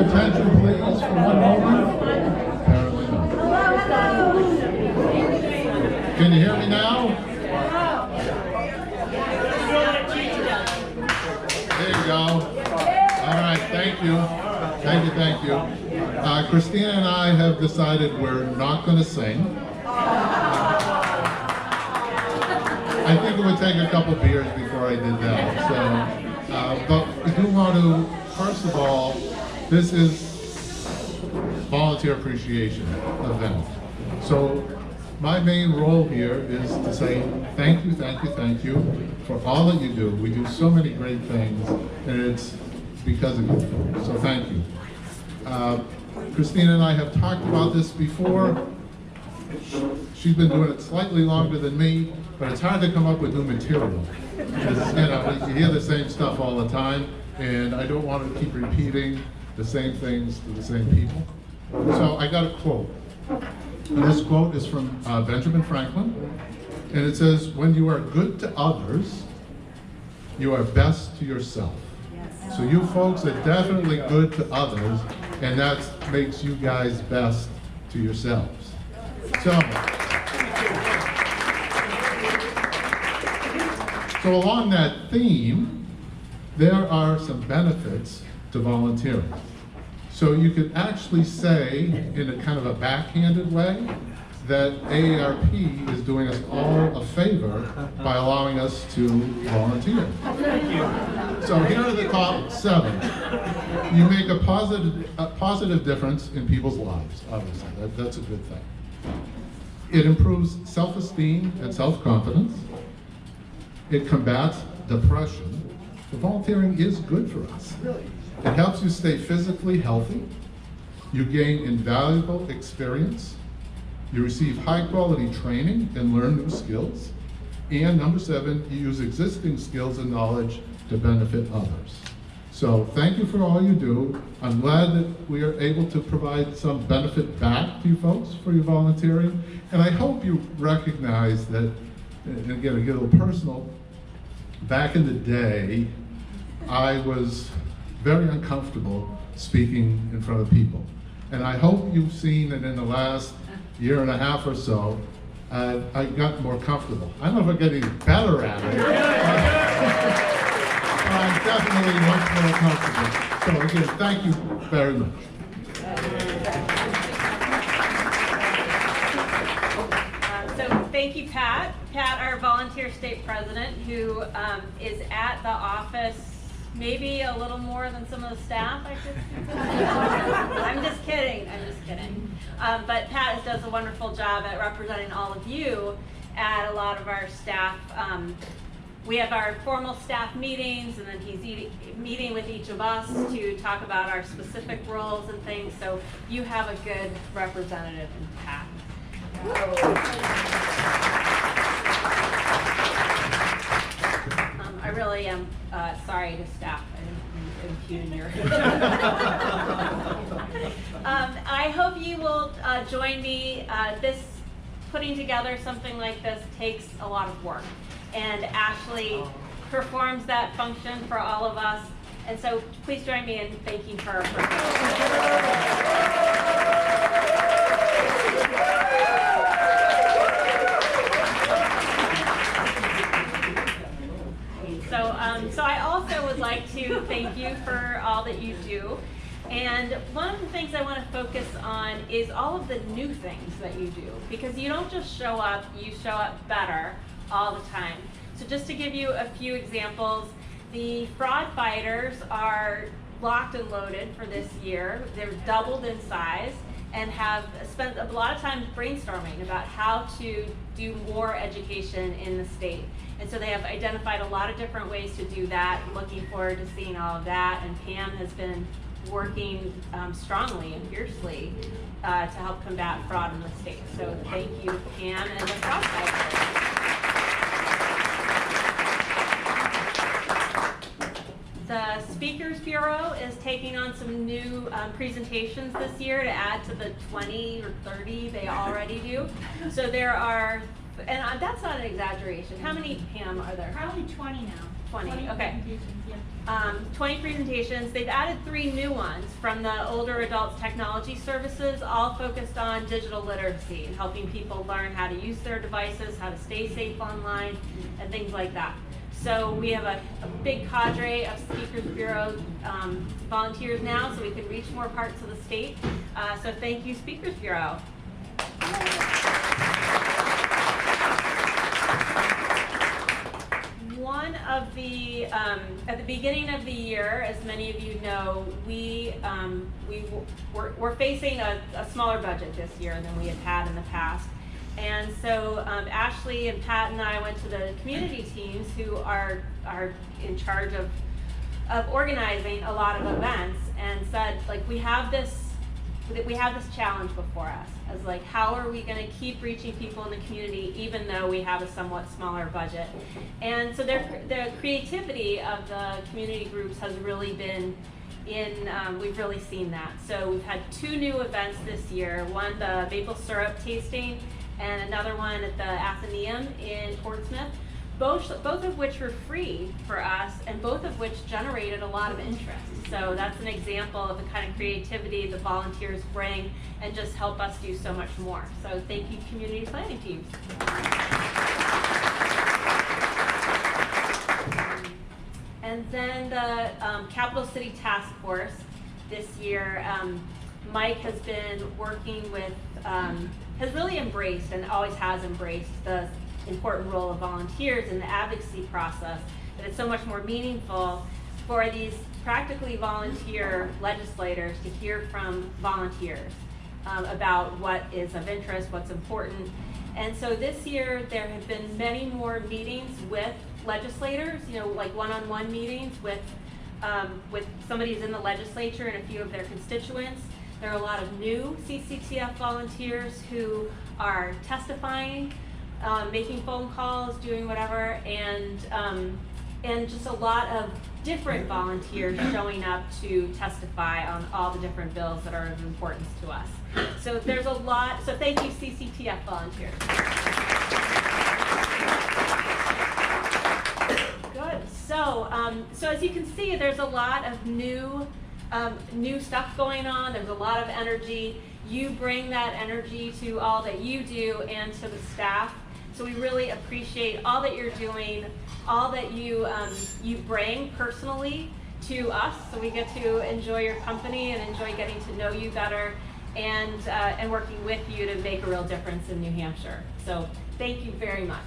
attention, please, for one moment? Apparently not. Can you hear me now? There you go. All right, thank you. Thank you. Cristina and I have decided we're not going to sing. I think it would take a couple beers before I did that. So, but we do want to, first of all, this is volunteer appreciation event. So my main role here is to say thank you for all that you do. We do so many great things, and it's because of you. So thank you. Christina and I have talked about this before. She's been doing it slightly longer than me, but it's hard to come up with new material. You hear the same stuff all the time, and I don't want to keep repeating the same things to the same people. So I got a quote. And this quote is from Benjamin Franklin, and it says, "When you are good to others, you are best to yourself." So you folks are definitely good to others, and that makes you guys best to yourselves. So along that theme, there are some benefits to volunteering. So you could actually say, in a kind of a backhanded way, that AARP is doing us all a favor by allowing us to volunteer. So here are the top 7. You make a positive difference in people's lives, obviously. That's a good thing. It improves self-esteem and self-confidence. It combats depression. So volunteering is good for us. It helps you stay physically healthy. You gain invaluable experience. You receive high-quality training and learn new skills. And number 7, you use existing skills and knowledge to benefit others. So thank you for all you do. I'm glad that we are able to provide some benefit back to you folks for your volunteering. And I hope you recognize that, and again, I get a little personal, back in the day, I was very uncomfortable speaking in front of people. And I hope you've seen that in the last year and a half or so, I got more comfortable. I don't know if I'm getting better at it, but I'm definitely much more comfortable. So again, thank you very much. So thank you, Pat. Pat, our volunteer state president, who is at the office maybe a little more than some of the staff, I should say. I'm just kidding. But Pat does a wonderful job at representing all of you at a lot of our staff. We have our formal staff meetings, and then he's meeting with each of us to talk about our specific roles and things. So you have a good representative in Pat. I really am sorry to staff. I didn't impugn your. I hope you will join me. Putting together something like this takes a lot of work, and Ashley performs that function for all of us. And so please join me in thanking her for So I also would like to thank you for all that you do. And one of the things I want to focus on is all of the new things that you do, because you don't just show up, you show up better all the time. So just to give you a few examples, the fraud fighters are locked and loaded for this year. They're doubled in size and have spent a lot of time brainstorming about how to do more education in the state. And so they have identified a lot of different ways to do that. Looking forward to seeing all of that. And Pam has been working strongly and fiercely to help combat fraud in the state. So thank you, Pam and the fraud fighters. The Speakers Bureau is taking on some new presentations this year to add to the 20 or 30 they already do. So there are, and that's not an exaggeration. How many, Pam, are there? Probably 20 now. 20, okay. presentations, yeah. 20 presentations. They've added 3 new ones from the older adults technology services, all focused on digital literacy and helping people learn how to use their devices, how to stay safe online, and things like that. So we have a big cadre of Speakers Bureau volunteers now, so we can reach more parts of the state. So thank you, Speakers Bureau. One of the, at the beginning of the year, as many of you know, we're facing a smaller budget this year than we have had in the past. And so Ashley and Pat and I went to the community teams who are in charge of organizing a lot of events and said, like, we have this challenge before us, as like, how are we going to keep reaching people in the community even though we have a somewhat smaller budget? And so the creativity of the community groups has really been we've really seen that. So we've had 2 new events this year, one the maple syrup tasting and another one at the Athenaeum in Portsmouth, both of which were free for us and both of which generated a lot of interest. So that's an example of the kind of creativity the volunteers bring and just help us do so much more. So thank you, community planning teams. And then the Capital City Task Force this year, Mike has been working with, has really embraced and always has embraced the important role of volunteers in the advocacy process, that it's so much more meaningful for these practically volunteer legislators to hear from volunteers about what is of interest, what's important. And so this year there have been many more meetings with legislators, you know, like one-on-one meetings with somebody who's in the legislature and a few of their constituents. There are a lot of new CCTF volunteers who are testifying, making phone calls, doing whatever, and just a lot of different volunteers showing up to testify on all the different bills that are of importance to us. So there's a lot, so thank you, CCTF volunteers. Good, so as you can see, there's a lot of new stuff going on. There's a lot of energy. You bring that energy to all that you do and to the staff. So we really appreciate all that you're doing, all that you bring personally to us. So we get to enjoy your company and enjoy getting to know you better and working with you to make a real difference in New Hampshire. So thank you very much.